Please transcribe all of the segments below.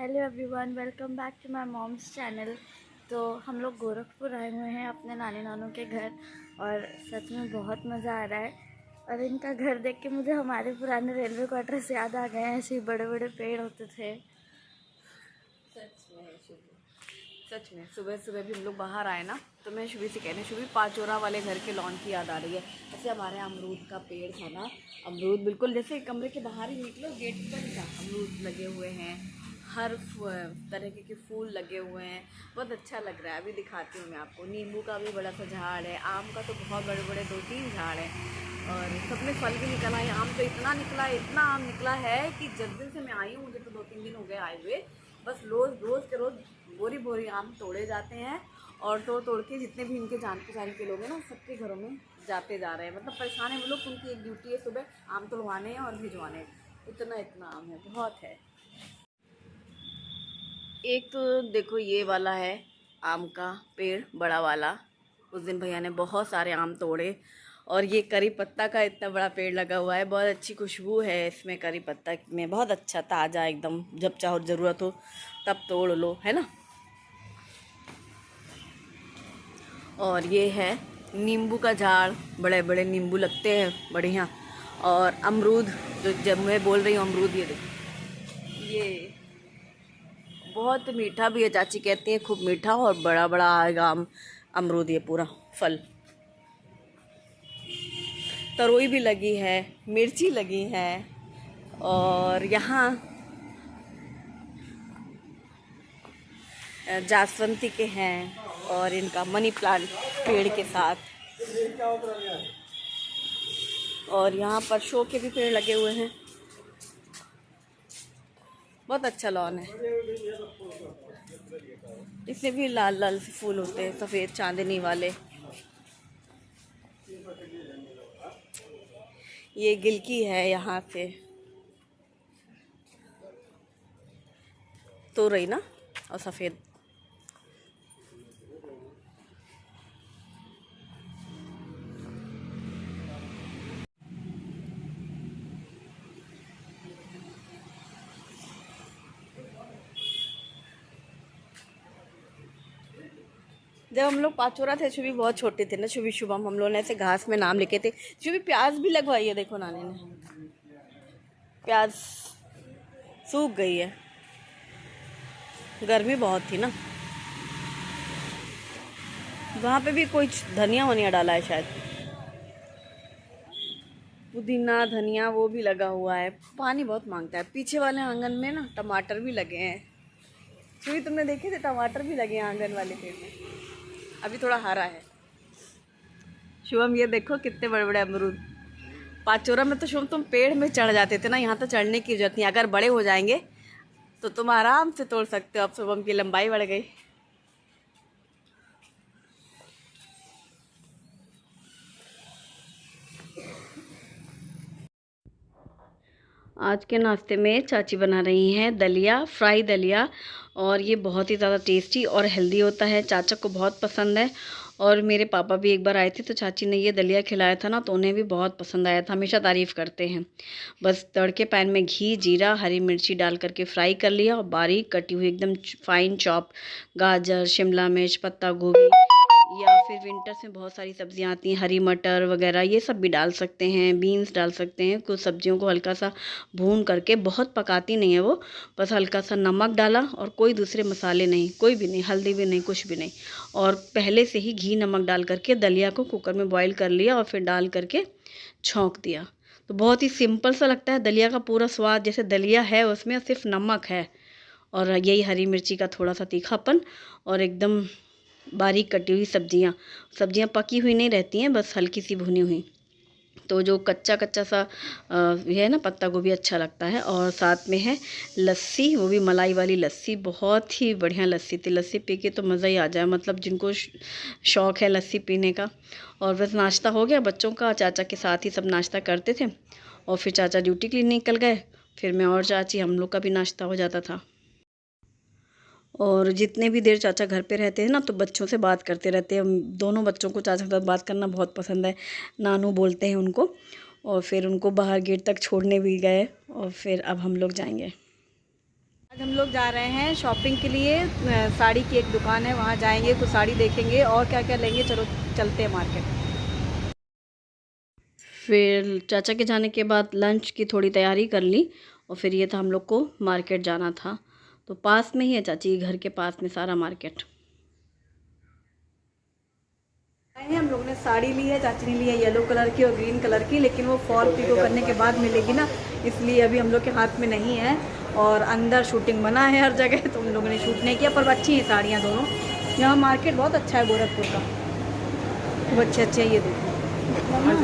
Hello everyone, welcome back to my mom's channel. तो हम लोग गोरखपुर आए हुए हैं अपने नानी नानू के घर और सच में बहुत मज़ा आ रहा है। और इनका घर देख के मुझे हमारे पुराने रेलवे क्वार्टर्स याद आ गए हैं। ऐसे ही बड़े बड़े पेड़ होते थे। सच में सुबह सुबह भी हम लोग बाहर आए ना, तो मैं शुभी से कहने शुभी पाचोरा वाले घर के लॉन की याद आ रही है। ऐसे हमारे अमरूद का पेड़ था ना, अमरूद बिल्कुल जैसे कमरे के बाहर ही निकलो गेट पर ही था, अमरूद लगे हुए हैं, हर तरह के फूल लगे हुए हैं। बहुत अच्छा लग रहा है। अभी दिखाती हूँ मैं आपको। नींबू का भी बड़ा सा झाड़ है, आम का तो बहुत बड़े बड़े 2-3 झाड़ हैं और सब में फल भी निकला है। आम तो इतना निकला है, इतना आम निकला है कि जब दिन से मैं आई हूँ, मुझे तो 2-3 दिन हो गए आए हुए, बस रोज़ के रोज़ बोरी बोरी आम तोड़े जाते हैं और तोड़ के जितने भी इनके जान पहचान के लोग हैं ना, सबके घरों में जाते जा रहे हैं। मतलब परेशान है वो लोग। उनकी एक ड्यूटी है सुबह आम तोड़वाने हैं और भिजवाने हैं। इतना आम है, बहुत है। एक तो देखो ये वाला है आम का पेड़, बड़ा वाला। उस दिन भैया ने बहुत सारे आम तोड़े। और ये करी पत्ता का इतना बड़ा पेड़ लगा हुआ है, बहुत अच्छी खुशबू है इसमें। करी पत्ता में बहुत अच्छा ताज़ा एकदम, जब चाहो ज़रूरत हो तब तोड़ लो, है ना। और ये है नींबू का झाड़, बड़े बड़े नींबू लगते हैं बढ़िया। और अमरूद, जो जब मैं बोल रही हूँ अमरूद, ये देखो, ये बहुत मीठा भी है। चाची कहती हैं खूब मीठा और बड़ा बड़ा आएगा अमरूद, ये पूरा फल। तरोई भी लगी है, मिर्ची लगी है। और यहाँ जासवंती के हैं और इनका मनी प्लांट पेड़ के साथ। और यहाँ पर शो के भी पेड़ लगे हुए हैं। बहुत अच्छा लॉन है। इसमें भी लाल लाल से फूल होते हैं, सफ़ेद चांदनी वाले। ये गिलकी है यहाँ से तो रही ना, और सफ़ेद। जब हम लोग पाचोरा थे, शुभी बहुत छोटे थे ना, शुभी शुभम, हम लोगों ने ऐसे घास में नाम लिखे थे। शुभी प्याज भी लगवाई है, देखो नानी ने। प्याज सूख गई है, गर्मी बहुत थी ना। वहाँ पे भी कोई धनिया वनिया डाला है शायद, पुदीना धनिया वो भी लगा हुआ है। पानी बहुत मांगता है। पीछे वाले आंगन में ना टमाटर भी लगे हैं। शुभी तुमने देखे थे, टमाटर भी लगे हैं आंगन वाले पेड़ में। अभी थोड़ा हरा है। शुभम ये देखो कितने बड़े बड़े अमरूद। पाचोरा में तो शुभम तुम पेड़ में चढ़ जाते थे ना, यहाँ तो चढ़ने की जरूरत नहीं। अगर बड़े हो जाएंगे तो तुम आराम से तोड़ सकते हो। अब शुभम की लंबाई बढ़ गई। आज के नाश्ते में चाची बना रही हैं दलिया, फ्राई दलिया। और ये बहुत ही ज़्यादा टेस्टी और हेल्दी होता है। चाचा को बहुत पसंद है। और मेरे पापा भी एक बार आए थे तो चाची ने ये दलिया खिलाया था ना, तो उन्हें भी बहुत पसंद आया था। हमेशा तारीफ़ करते हैं। बस तड़के पैन में घी, जीरा, हरी मिर्ची डाल करके फ्राई कर लिया और बारीक कटी हुई एकदम फाइन चॉप गाजर, शिमला मिर्च, पत्ता गोभी, या फिर विंटर्स में बहुत सारी सब्जियां आती हैं, हरी मटर वगैरह, ये सब भी डाल सकते हैं। बीन्स डाल सकते हैं। कुछ सब्जियों को हल्का सा भून करके, बहुत पकाती नहीं है वो, बस हल्का सा नमक डाला और कोई दूसरे मसाले नहीं, कोई भी नहीं, हल्दी भी नहीं, कुछ भी नहीं। और पहले से ही घी नमक डाल करके दलिया को कुकर में बॉईल कर लिया और फिर डाल करके छौंक दिया। तो बहुत ही सिंपल सा लगता है। दलिया का पूरा स्वाद जैसे दलिया है उसमें सिर्फ नमक है और यही हरी मिर्ची का थोड़ा सा तीखापन और एकदम बारीक कटी हुई सब्जियां पकी हुई नहीं रहती हैं, बस हल्की सी भुनी हुई। तो जो कच्चा कच्चा सा है ना पत्ता गोभी, अच्छा लगता है। और साथ में है लस्सी, वो भी मलाई वाली लस्सी, बहुत ही बढ़िया लस्सी थी। लस्सी पी के तो मज़ा ही आ जाए, मतलब जिनको शौक़ है लस्सी पीने का। और बस नाश्ता हो गया बच्चों का। चाचा के साथ ही सब नाश्ता करते थे और फिर चाचा ड्यूटी के लिए निकल गए। फिर मैं और चाची, हम लोग का भी नाश्ता हो जाता था। और जितने भी देर चाचा घर पे रहते हैं ना, तो बच्चों से बात करते रहते हैं। हम दोनों बच्चों को चाचा के साथ बात करना बहुत पसंद है, नानू बोलते हैं उनको। और फिर उनको बाहर गेट तक छोड़ने भी गए और फिर अब हम लोग जाएंगे। आज हम लोग जा रहे हैं शॉपिंग के लिए। साड़ी की एक दुकान है, वहाँ जाएंगे, कुछ साड़ी देखेंगे और क्या क्या लेंगे। चलो चलते हैं मार्केट। फिर चाचा के जाने के बाद लंच की थोड़ी तैयारी कर ली और फिर ये था हम लोग को मार्केट जाना था। तो पास में ही है चाची घर के पास में सारा मार्केट। हम लोग ने साड़ी ली है, चाची ने ली है येलो कलर की और ग्रीन कलर की, लेकिन वो फॉल पिको करने के बाद मिलेगी ना, इसलिए अभी हम लोग के हाथ में नहीं है। और अंदर शूटिंग बना है हर जगह, तो हम लोगों ने शूट नहीं किया, पर अच्छी हैं साड़ियाँ दोनों। यहाँ मार्केट बहुत अच्छा है गोरखपुर का, खूब अच्छे अच्छे ये देखो।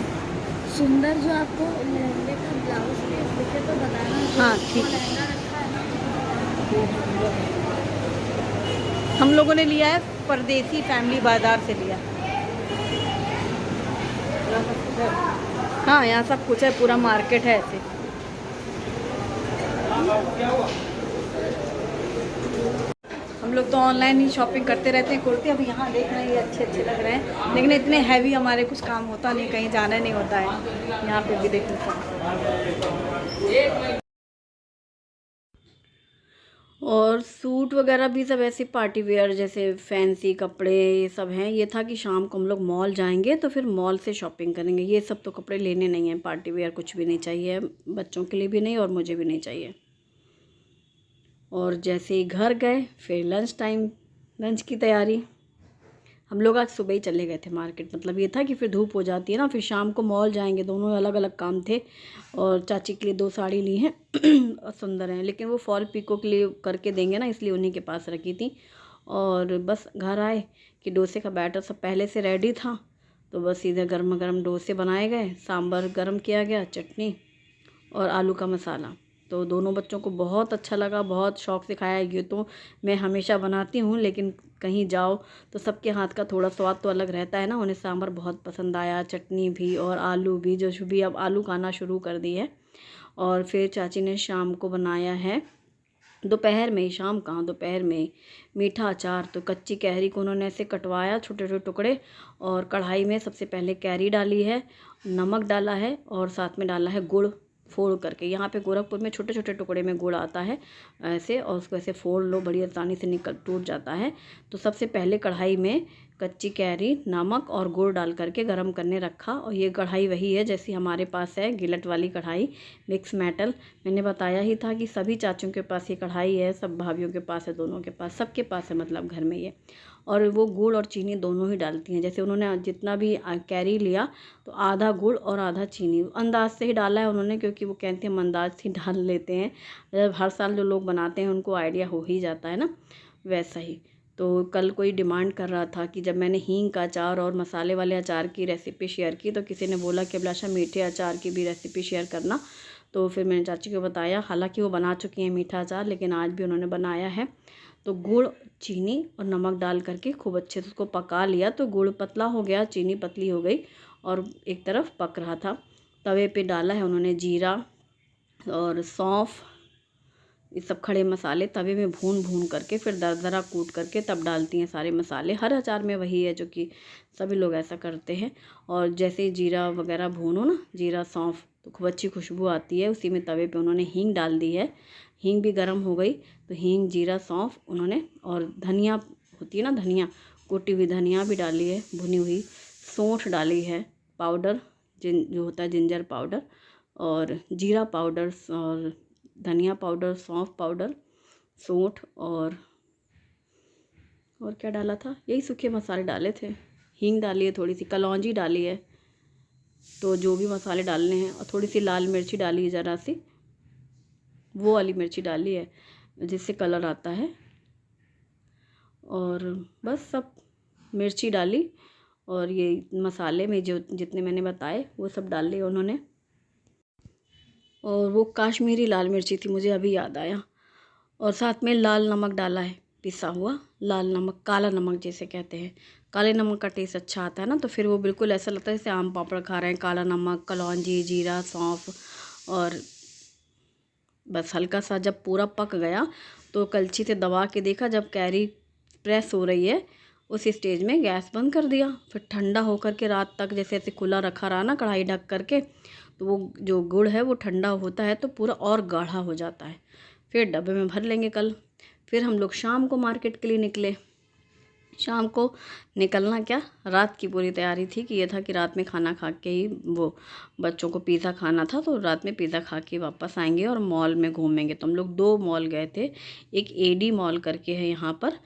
सुंदर जो आपको लहंगे का ब्लाउज पीस दिखे तो बताना। हाँ ठीक है। लहंगा रखा है ना, हम लोगों ने लिया है परदेसी फैमिली बाजार से लिया। हाँ यहाँ सब कुछ है, पूरा मार्केट है ऐसे। हम लोग तो ऑनलाइन ही शॉपिंग करते रहते हैं कुर्ते। अब यहाँ देख रहे हैं ये अच्छे अच्छे लग रहे हैं, लेकिन इतने हैवी हमारे कुछ काम होता नहीं, कहीं जाना नहीं होता है। यहाँ पे भी देख लेते हैं। और सूट वगैरह भी सब ऐसे पार्टी वेयर जैसे फैंसी कपड़े ये सब हैं। ये था कि शाम को हम लोग मॉल जाएंगे तो फिर मॉल से शॉपिंग करेंगे। ये सब तो कपड़े लेने नहीं हैं, पार्टी वेयर कुछ भी नहीं चाहिए, बच्चों के लिए भी नहीं और मुझे भी नहीं चाहिए। और जैसे ही घर गए फिर लंच टाइम, लंच की तैयारी। हम लोग आज सुबह ही चले गए थे मार्केट, मतलब ये था कि फिर धूप हो जाती है ना, फिर शाम को मॉल जाएंगे। दोनों अलग अलग काम थे। और चाची के लिए 2 साड़ी ली हैं और सुंदर हैं, लेकिन वो फॉल पिको के लिए करके देंगे ना, इसलिए उन्हीं के पास रखी थी। और बस घर आए कि डोसे का बैटर सब पहले से रेडी था, तो बस इधर गर्मा गर्म डोसे बनाए गए, सांभर गर्म किया गया, चटनी और आलू का मसाला। तो दोनों बच्चों को बहुत अच्छा लगा, बहुत शौक़ से खाया। ये तो मैं हमेशा बनाती हूँ, लेकिन कहीं जाओ तो सबके हाथ का थोड़ा स्वाद तो अलग रहता है ना। उन्हें सांभर बहुत पसंद आया, चटनी भी और आलू भी, जो भी अब आलू खाना शुरू कर दी है। और फिर चाची ने शाम को बनाया है, दोपहर में, शाम कहाँ दोपहर में, मीठा अचार। तो कच्ची कैरी को उन्होंने ऐसे कटवाया छोटे छोटे टुकड़े, और कढ़ाई में सबसे पहले कैरी डाली है, नमक डाला है और साथ में डाला है गुड़ फोड़ करके। यहाँ पे गोरखपुर में छोटे छोटे टुकड़े में गुड़ आता है ऐसे, और उसको ऐसे फोड़ लो, बड़ी आसानी से निकल टूट जाता है। तो सबसे पहले कढ़ाई में कच्ची कैरी, नमक और गुड़ डाल करके गरम करने रखा। और ये कढ़ाई वही है जैसी हमारे पास है, गिलट वाली कढ़ाई, मिक्स मेटल। मैंने बताया ही था कि सभी चाचियों के पास ये कढ़ाई है, सब भाभीयों के पास है, दोनों के पास, सबके पास है मतलब घर में ये। और वो गुड़ और चीनी दोनों ही डालती हैं। जैसे उन्होंने जितना भी कैरी लिया तो आधा गुड़ और आधा चीनी अंदाज से ही डाला है उन्होंने, क्योंकि वो कहते हैं हम अंदाज से डाल लेते हैं। जब हर साल जो लोग बनाते हैं उनको आइडिया हो ही जाता है ना, वैसा ही। तो कल कोई डिमांड कर रहा था कि जब मैंने हींग का अचार और मसाले वाले अचार की रेसिपी शेयर की, तो किसी ने बोला कि अभिलाषा मीठे अचार की भी रेसिपी शेयर करना। तो फिर मैंने चाची को बताया, हालांकि वो बना चुकी हैं मीठा अचार, लेकिन आज भी उन्होंने बनाया है। तो गुड़, चीनी और नमक डाल करके खूब अच्छे से उसको पका लिया। तो गुड़ पतला हो गया, चीनी पतली हो गई और एक तरफ पक रहा था। तवे पे डाला है उन्होंने जीरा और सौंफ, ये सब खड़े मसाले तवे में भून भून करके फिर दरदरा कूट करके तब डालती हैं सारे मसाले। हर अचार में वही है जो कि सभी लोग ऐसा करते हैं। और जैसे ही जीरा वगैरह भूनो ना, जीरा सौंफ, तो खूब अच्छी खुशबू आती है। उसी में तवे पे उन्होंने हींग डाल दी है, हींग भी गर्म हो गई। तो हींग, जीरा, सौंफ उन्होंने, और धनिया होती है ना, धनिया, कुटी हुई धनिया भी डाली है, भुनी हुई सौंठ डाली है, पाउडर जो होता है जिंजर पाउडर, और जीरा पाउडर और धनिया पाउडर, सौंफ पाउडर, सौंठ और क्या डाला था, यही सूखे मसाले डाले थे। हींग डाली है, थोड़ी सी कलौंजी डाली है। तो जो भी मसाले डालने हैं, और थोड़ी सी लाल मिर्ची डाली है, ज़रा सी वो वाली मिर्ची डाली है जिससे कलर आता है। और बस सब मिर्ची डाली, और ये मसाले में जो जितने मैंने बताए वो सब डाल लिए उन्होंने। और वो काश्मीरी लाल मिर्ची थी, मुझे अभी याद आया। और साथ में लाल नमक डाला है, पिसा हुआ लाल नमक, काला नमक जिसे कहते हैं। काले नमक का टेस्ट अच्छा आता है ना, तो फिर वो बिल्कुल ऐसा लगता है जैसे आम पापड़ खा रहे हैं। काला नमक, कलौंजी, जीरा, सौंफ, और बस हल्का सा जब पूरा पक गया तो कलछी से दबा के देखा, जब कैरी प्रेस हो रही है उस स्टेज में गैस बंद कर दिया। फिर ठंडा होकर के रात तक जैसे ऐसे खुला रखा रहा ना कढ़ाई ढक करके, तो वो जो गुड़ है वो ठंडा होता है तो पूरा और गाढ़ा हो जाता है। फिर डब्बे में भर लेंगे कल। फिर हम लोग शाम को मार्केट के लिए निकले। शाम को निकलना क्या, रात की पूरी तैयारी थी कि ये था कि रात में खाना खा के ही, वो बच्चों को पिज़्ज़ा खाना था तो रात में पिज़्ज़ा खा के वापस आएंगे और मॉल में घूमेंगे। तो हम लोग 2 मॉल गए थे। एक एडी मॉल करके है यहाँ पर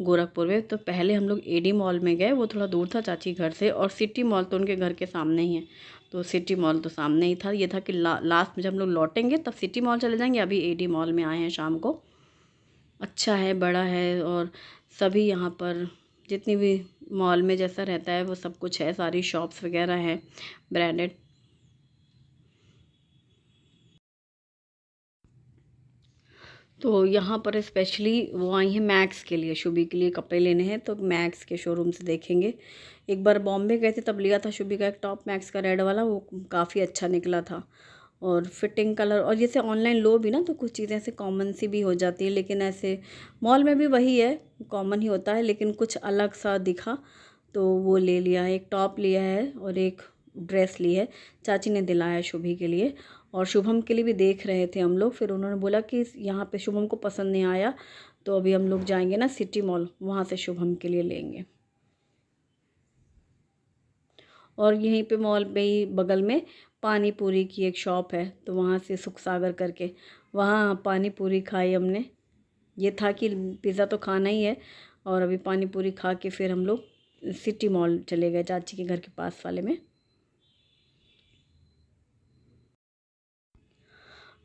गोरखपुर में, तो पहले हम लोग एडी मॉल में गए, वो थोड़ा दूर था चाची घर से। और सिटी मॉल तो उनके घर के सामने ही है, तो सिटी मॉल तो सामने ही था। ये था कि लास्ट में जब हम लोग लौटेंगे तब सिटी मॉल चले जाएंगे। अभी एडी मॉल में आए हैं शाम को। अच्छा है, बड़ा है, और सभी यहाँ पर जितनी भी मॉल में जैसा रहता है वो सब कुछ है। सारी शॉप्स वगैरह हैं ब्रांडेड। तो यहाँ पर स्पेशली वो आई हैं मैक्स के लिए, शुभी के लिए कपड़े लेने हैं, तो मैक्स के शोरूम से देखेंगे। एक बार बॉम्बे गए थे तब लिया था शुभी का एक टॉप मैक्स का रेड वाला, वो काफ़ी अच्छा निकला था। और फिटिंग कलर, और जैसे ऑनलाइन लो भी ना तो कुछ चीज़ें ऐसे कॉमन सी भी हो जाती है, लेकिन ऐसे मॉल में भी वही है, कॉमन ही होता है, लेकिन कुछ अलग सा दिखा तो वो ले लिया। एक टॉप लिया है और एक ड्रेस ली है, चाची ने दिलाया शुभी के लिए। और शुभम के लिए भी देख रहे थे हम लोग, फिर उन्होंने बोला कि यहाँ पे शुभम को पसंद नहीं आया तो अभी हम लोग जाएंगे ना सिटी मॉल, वहाँ से शुभम के लिए लेंगे। और यहीं पे मॉल पे ही बगल में पानी पूरी की एक शॉप है, तो वहाँ से सुख सागर करके वहाँ पानी पूरी खाई हमने। ये था कि पिज़्ज़ा तो खाना ही है, और अभी पानी पूरी खा के फिर हम लोग सिटी मॉल चले गए चाची के घर के पास वाले में।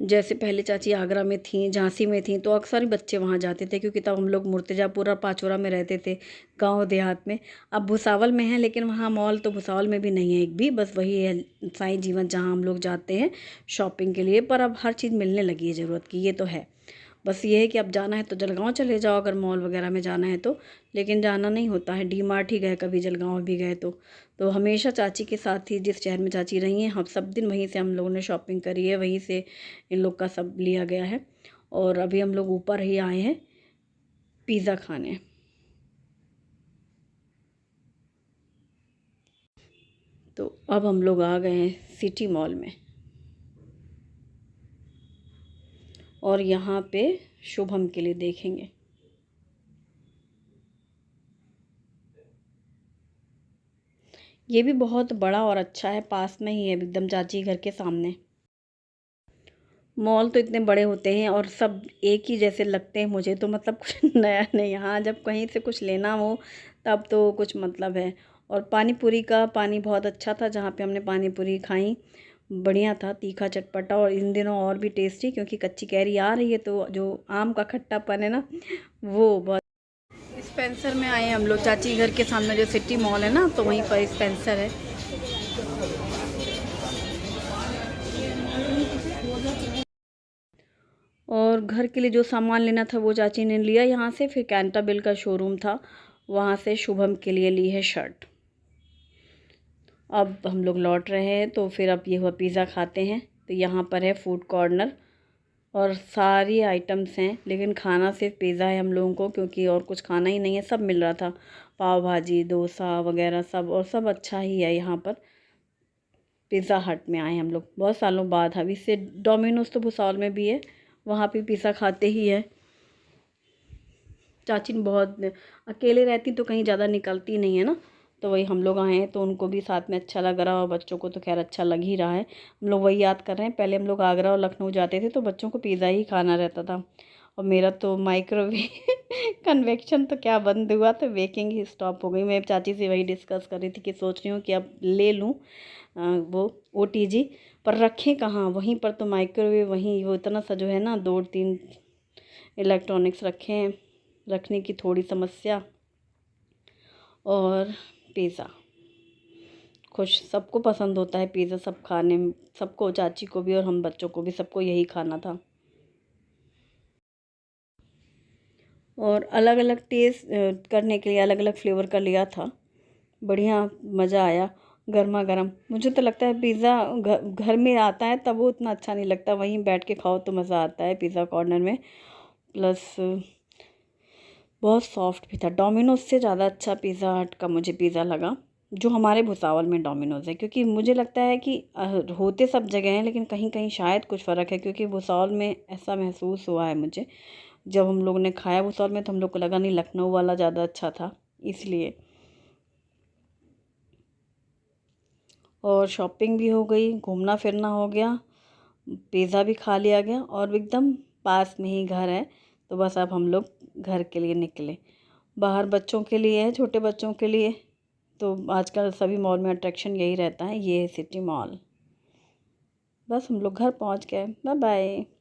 जैसे पहले चाची आगरा में थी, झांसी में थी, तो अक्सर ही बच्चे वहाँ जाते थे, क्योंकि तब हम लोग मुर्तज़ापुर और पाचोरा में रहते थे, गांव देहात में। अब भुसावल में है, लेकिन वहाँ मॉल तो भुसावल में भी नहीं है एक भी, बस वही है साईं जीवन जहाँ हम लोग जाते हैं शॉपिंग के लिए। पर अब हर चीज़ मिलने लगी है ज़रूरत की, ये तो है। बस ये है कि अब जाना है तो जलगांव चले जाओ अगर मॉल वगैरह में जाना है तो, लेकिन जाना नहीं होता है। डी मार्ट ही गए, कभी जलगांव भी गए तो हमेशा चाची के साथ ही, जिस शहर में चाची रही हैं हम सब दिन वहीं से हम लोगों ने शॉपिंग करी है, वहीं से इन लोग का सब लिया गया है। और अभी हम लोग ऊपर ही आए हैं पिज़्ज़ा खाने। तो अब हम लोग आ गए हैं सिटी मॉल में, और यहाँ पे शुभम के लिए देखेंगे। ये भी बहुत बड़ा और अच्छा है, पास में ही है एकदम चाची घर के सामने। मॉल तो इतने बड़े होते हैं और सब एक ही जैसे लगते हैं मुझे तो, मतलब कुछ नया नहीं। यहाँ जब कहीं से कुछ लेना हो तब तो कुछ मतलब है। और पानी पूरी का पानी बहुत अच्छा था, जहाँ पे हमने पानी पूरी खाई बढ़िया था, तीखा चटपटा, और इन दिनों और भी टेस्टी, क्योंकि कच्ची कैरी आ रही है तो जो आम का खट्टापन है ना वो बहुत। स्पेंसर में आए हम लोग, चाची घर के सामने जो सिटी मॉल है ना, तो वहीं पर स्पेंसर है। और घर के लिए जो सामान लेना था वो चाची ने लिया यहाँ से। फिर कैंटाबिल का शोरूम था, वहाँ से शुभम के लिए ली है शर्ट। अब हम लोग लौट रहे हैं, तो फिर अब ये हुआ पिज़्ज़ा खाते हैं। तो यहाँ पर है फूड कॉर्नर और सारी आइटम्स हैं, लेकिन खाना सिर्फ पिज़्ज़ा है हम लोगों को, क्योंकि और कुछ खाना ही नहीं है। सब मिल रहा था, पाव भाजी, डोसा वगैरह सब, और सब अच्छा ही है यहाँ पर। पिज़्ज़ा हट में आए हम लोग बहुत सालों बाद। अभी से डोमिनोज तो भुसावल में भी है, वहाँ पे पिज़्ज़ा खाते ही है। चाची बहुत अकेले रहती तो कहीं ज़्यादा निकलती नहीं है ना, तो वही हम लोग आए हैं तो उनको भी साथ में अच्छा लग रहा, और बच्चों को तो खैर अच्छा लग ही रहा है। हम लोग वही याद कर रहे हैं, पहले हम लोग आगरा और लखनऊ जाते थे तो बच्चों को पिज़्ज़ा ही खाना रहता था, और मेरा तो माइक्रोवेव कन्वेक्शन तो क्या बंद हुआ, तो बेकिंग ही स्टॉप हो गई। मैं चाची से वही डिस्कस कर रही थी कि सोच रही हूँ कि अब ले लूँ वो OTG, पर रखें कहाँ, वहीं पर तो माइक्रोवेव, वहीं वो इतना सा जो है ना 2-3 इलेक्ट्रॉनिक्स रखे हैं, रखने की थोड़ी समस्या। और पिज़्ज़ा खुश, सबको पसंद होता है पिज़्ज़ा, सब खाने में, सबको, चाची को भी और हम बच्चों को भी, सबको यही खाना था। और अलग अलग टेस्ट करने के लिए अलग अलग फ्लेवर का लिया था, बढ़िया मज़ा आया। गर्मा गर्म, मुझे तो लगता है पिज़्ज़ा घर में आता है तब वो उतना अच्छा नहीं लगता, वहीं बैठ के खाओ तो मज़ा आता है पिज़्ज़ा कॉर्नर में। प्लस बहुत सॉफ्ट भी था, डोमिनोज से ज़्यादा अच्छा पिज़्ज़ा हट का मुझे पिज़्ज़ा लगा। जो हमारे भुसावल में डोमिनोज़ है, क्योंकि मुझे लगता है कि होते सब जगह हैं लेकिन कहीं कहीं शायद कुछ फ़र्क है, क्योंकि भुसावल में ऐसा महसूस हुआ है मुझे। जब हम लोगों ने खाया भुसावल में तो हम लोग को लगा नहीं लखनऊ वाला ज़्यादा अच्छा था, इसलिए। और शॉपिंग भी हो गई, घूमना फिरना हो गया, पिज़्ज़ा भी खा लिया गया और एकदम पास में ही घर है, तो बस अब हम लोग घर के लिए निकले। बाहर बच्चों के लिए है, छोटे बच्चों के लिए, तो आजकल सभी मॉल में अट्रैक्शन यही रहता है, ये है सिटी मॉल। बस हम लोग घर पहुंच गए। Bye bye.